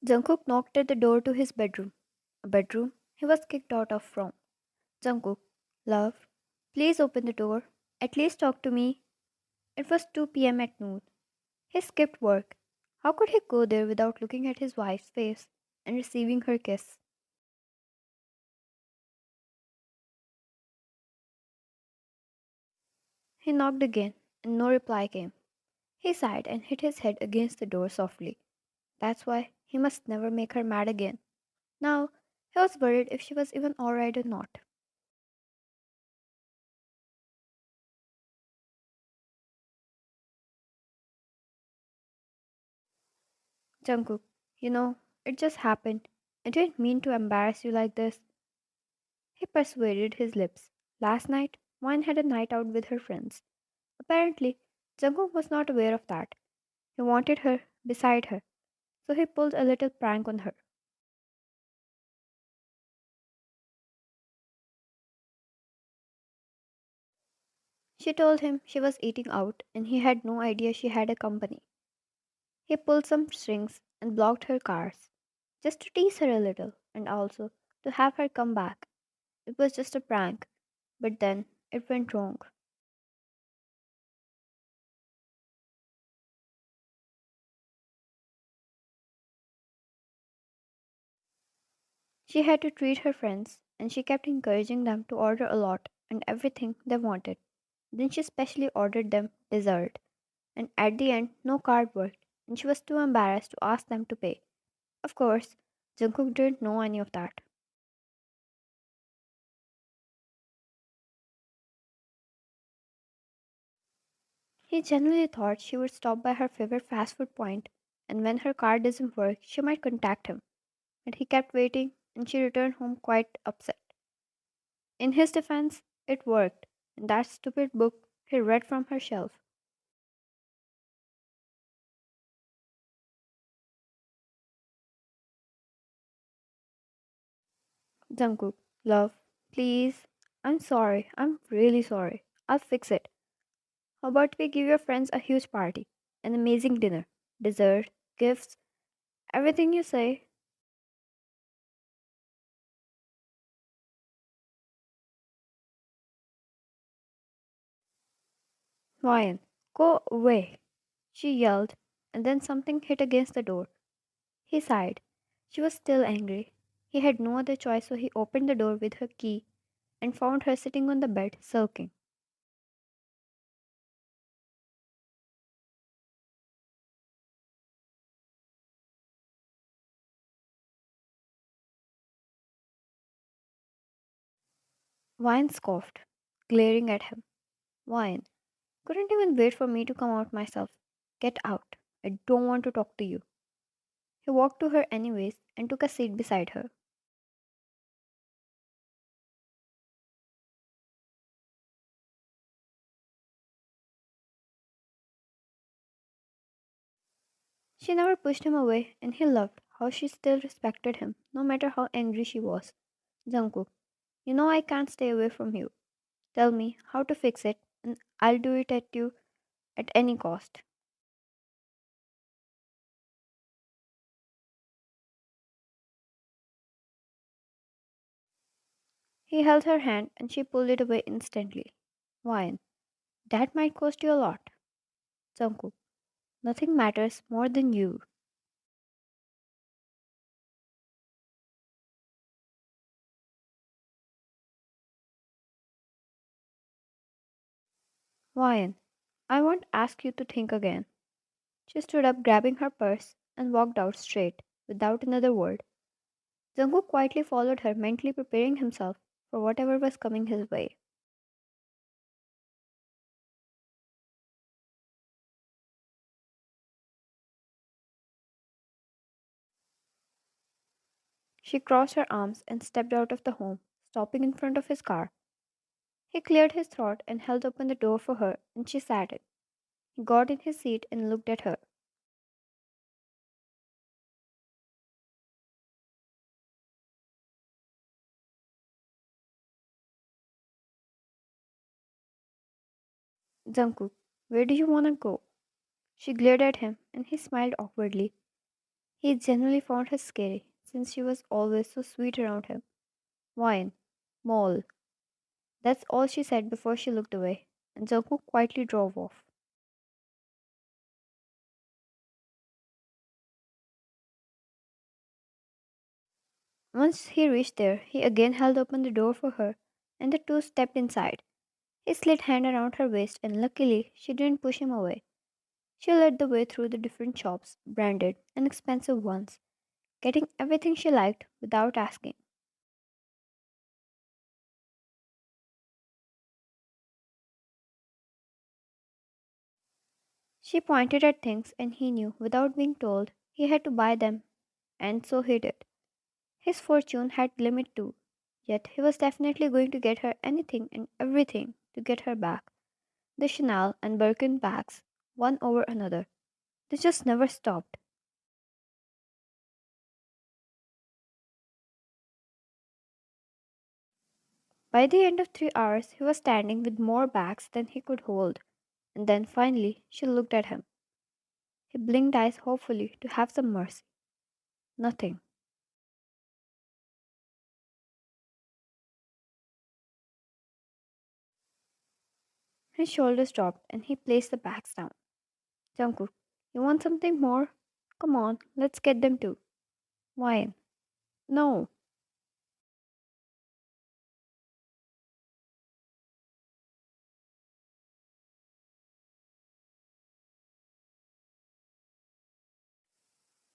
Jungkook knocked at the door to his bedroom, a bedroom he was kicked out of from. Jungkook, love, please open the door. At least talk to me. It was 2 p.m. at noon. He skipped work. How could he go there without looking at his wife's face and receiving her kiss? He knocked again, and no reply came. He sighed and hit his head against the door softly. That's why he must never make her mad again. Now, he was worried if she was even alright or not. Jungkook, you know, it just happened. I didn't mean to embarrass you like this. He persuaded his lips. Last night, Wine had a night out with her friends. Apparently, Jungkook was not aware of that. He wanted her beside her, so he pulled a little prank on her. She told him she was eating out and he had no idea she had a company. He pulled some strings and blocked her cars, just to tease her a little and also to have her come back. It was just a prank, but then it went wrong. She had to treat her friends, and she kept encouraging them to order a lot and everything they wanted. Then she specially ordered them dessert, and at the end, no card worked, and she was too embarrassed to ask them to pay. Of course, Jungkook didn't know any of that. He genuinely thought she would stop by her favorite fast food point, and when her card doesn't work, she might contact him. But he kept waiting, and she returned home quite upset. In his defense, it worked, and that stupid book he read from her shelf. Jungkook, love, please. I'm sorry. I'm really sorry. I'll fix it. How about we give your friends a huge party, an amazing dinner, dessert, gifts, everything you say? Ryan, go away, she yelled, and then something hit against the door. He sighed. She was still angry. He had no other choice, so he opened the door with her key and found her sitting on the bed, sulking. Ryan scoffed, glaring at him. Ryan, couldn't even wait for me to come out myself. Get out. I don't want to talk to you. He walked to her anyways and took a seat beside her. She never pushed him away, and he loved how she still respected him, no matter how angry she was. Jungkook, you know I can't stay away from you. Tell me how to fix it, and I'll do it at you at any cost. He held her hand, and she pulled it away instantly. Wine, that might cost you a lot. Jungkook, nothing matters more than you. Wine, I won't ask you to think again. She stood up, grabbing her purse, and walked out straight, without another word. Jungkook quietly followed her, mentally preparing himself for whatever was coming his way. She crossed her arms and stepped out of the home, stopping in front of his car. He cleared his throat and held open the door for her, and she sat in. He got in his seat and looked at her. Jungkook, where do you want to go? She glared at him, and he smiled awkwardly. He genuinely found her scary, since she was always so sweet around him. Wine. Mole. That's all she said before she looked away, and Jungkook quietly drove off. Once he reached there, he again held open the door for her, and the two stepped inside. He slid hand around her waist, and luckily she didn't push him away. She led the way through the different shops, branded and expensive ones, getting everything she liked without asking. She pointed at things, and he knew, without being told, he had to buy them, and so he did. His fortune had limit too, yet he was definitely going to get her anything and everything to get her back. The Chanel and Birkin bags, one over another. They just never stopped. By the end of 3 hours, he was standing with more bags than he could hold, and then finally she looked at him. He blinked eyes hopefully to have some mercy. Nothing. His shoulders dropped and he placed the bags down. Jungkook, you want something more? Come on, let's get them too. Wine. No.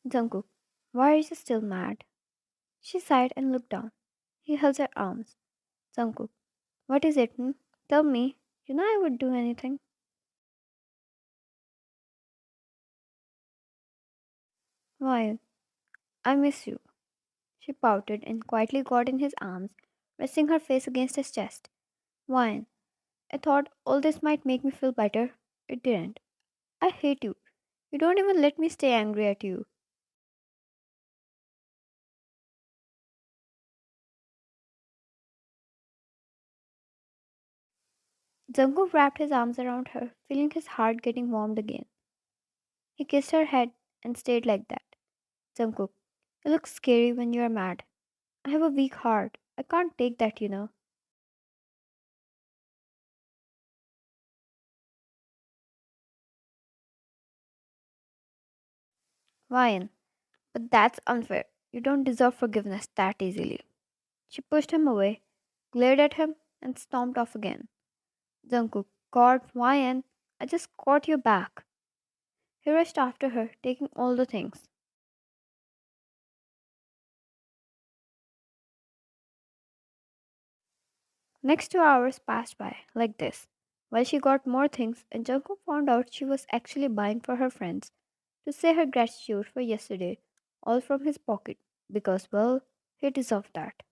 Jungkook, why are you still mad? She sighed and looked down. He held her arms. Jungkook, what is it, hmm? Tell me. You know I would do anything. Wine. I miss you. She pouted and quietly got in his arms, resting her face against his chest. Wine. I thought all this might make me feel better. It didn't. I hate you. You don't even let me stay angry at you. Jungkook wrapped his arms around her, feeling his heart getting warmed again. He kissed her head and stayed like that. Jungkook, you look scary when you are mad. I have a weak heart. I can't take that, you know. Ryan, but that's unfair. You don't deserve forgiveness that easily. She pushed him away, glared at him, and stomped off again. Jungkook, God, Ryan, I just caught you back. He rushed after her, taking all the things. Next 2 hours passed by, like this, while she got more things, and Jungkook found out she was actually buying for her friends to say her gratitude for yesterday, all from his pocket, because, well, he deserved that.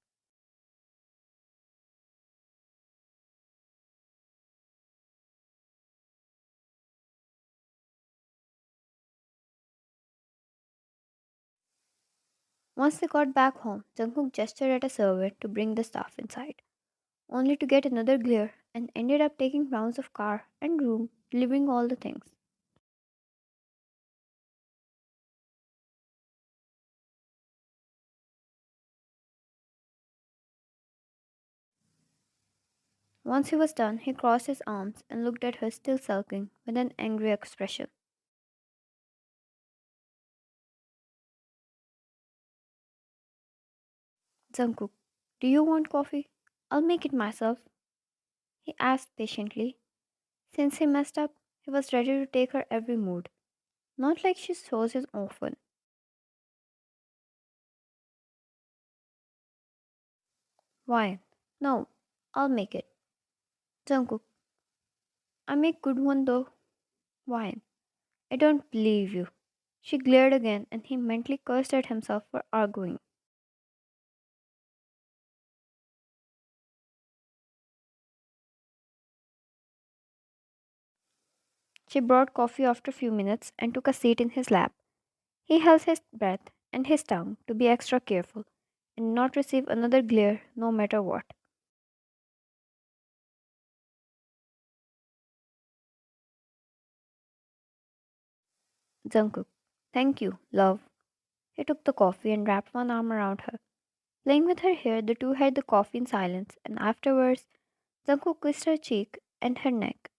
Once they got back home, Jungkook gestured at a servant to bring the stuff inside, only to get another glare and ended up taking rounds of car and room, delivering all the things. Once he was done, he crossed his arms and looked at her still sulking with an angry expression. Jungkook, do you want coffee? I'll make it myself, he asked patiently. Since he messed up, he was ready to take her every mood, not like she chose his orphan. Why? No, I'll make it. Jungkook, I make good one though. Why? I don't believe you. She glared again and he mentally cursed at himself for arguing. She brought coffee after a few minutes and took a seat in his lap. He held his breath and his tongue to be extra careful and not receive another glare no matter what. Jungkook, thank you, love. He took the coffee and wrapped one arm around her. Playing with her hair, the two had the coffee in silence, and afterwards, Jungkook kissed her cheek and her neck.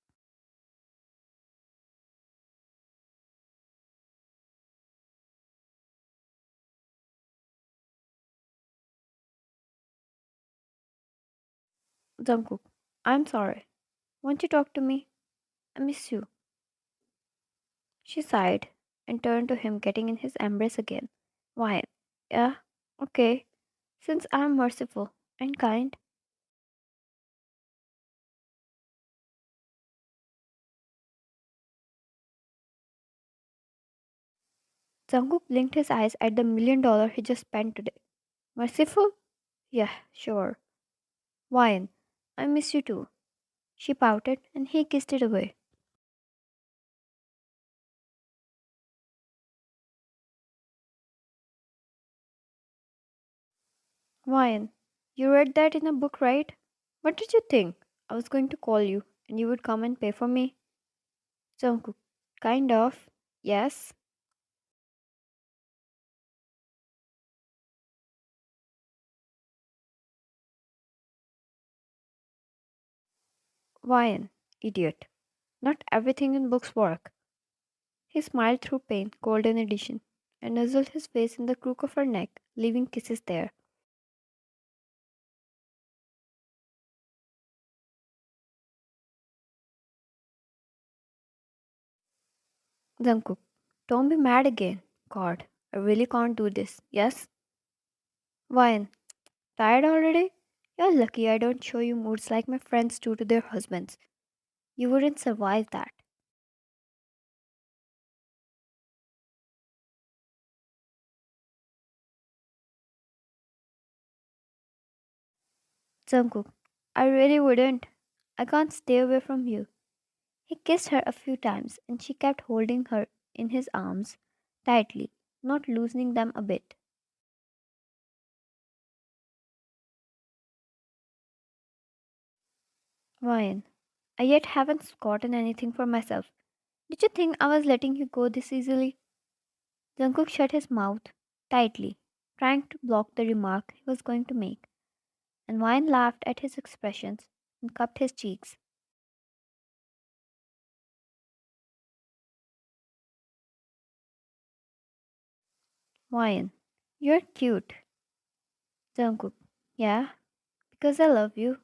Jungkook, I'm sorry. Won't you talk to me? I miss you. She sighed and turned to him, getting in his embrace again. Why? Yeah, okay. Since I'm merciful and kind. Jungkook blinked his eyes at the $1 million he just spent today. Merciful? Yeah, sure. Wine. I miss you too. She pouted and he kissed it away. Wine. You read that in a book, right? What did you think? I was going to call you and you would come and pay for me? Jungkook. Kind of. Yes. Wine. Idiot. Not everything in books work. He smiled through pain, golden edition, and nuzzled his face in the crook of her neck, leaving kisses there. Jungkook, don't be mad again. God, I really can't do this. Yes? Wine, tired already? You're lucky I don't show you moods like my friends do to their husbands. You wouldn't survive that. Jungkook, I really wouldn't. I can't stay away from you. He kissed her a few times and she kept holding her in his arms tightly, not loosening them a bit. Wine, I yet haven't gotten anything for myself. Did you think I was letting you go this easily? Jungkook shut his mouth tightly, trying to block the remark he was going to make, and Wine laughed at his expressions and cupped his cheeks. Wine, you're cute. Jungkook, yeah, because I love you.